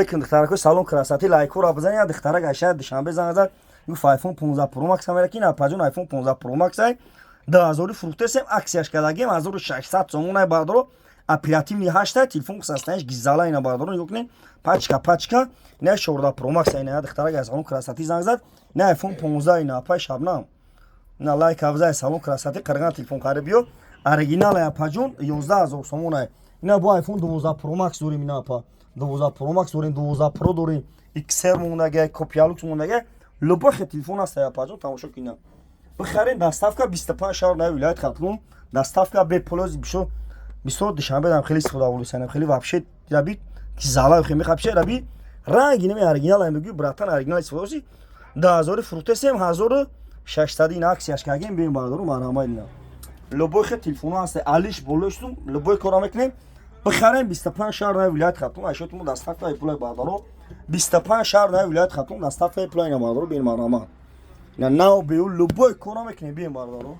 Lekin dixtarako salon krasati lajko را بزنید یا دخترک اشد دوشنبه زنگ زد گفت آیفون 15 پرو مکس هم کی نپاجون آیفون 15 پرو مکس ای 10000 فروخته سم اکسیاش کردگیم 1600 сомон бардоро оперативни 8 телефон састанеш гизала ина бардоро юкне пачка не 14 pro max ина дختарак аз салон красати занг зад не айфон 15 ина па шабнам на лайк авзай салон красати қирган телефон қарибиё оригинал я паҷун 11000 сомон ай ина бо айфон 12 pro max дорим ина па 12 pro max дорим 12 pro дорим XR мондаге копиялукс мондаге любой телефон аст я паҷун тамошо кина بخرین دستافکا 25 شهر نه ولایت خاطرون دستافکا به پلوز بشو 20 دوشنبه دام خیلی استفاده ولی سنم خیلی واپشه ربی کی زالا خیلی خبشه ربی رنگی نمی اورجینال ام بگی براتن اورجینال استفاده 10000 فروخته سم 1600 این اکسیاش کاگیم بیم باردارو مرامای نه لوبوی خ تلفن هست علیش بولشتم لوبوی کارا میکنیم بخرین 25 شهر نه ولایت خاطرون اشوتمو دستافکا پلوی باردارو 25 شهر نه ولایت خاطرون دستافکا پلوی نه باردارو بیم مرامای نه ناو بیو لوبوی کارا میکنیم بیم باردارو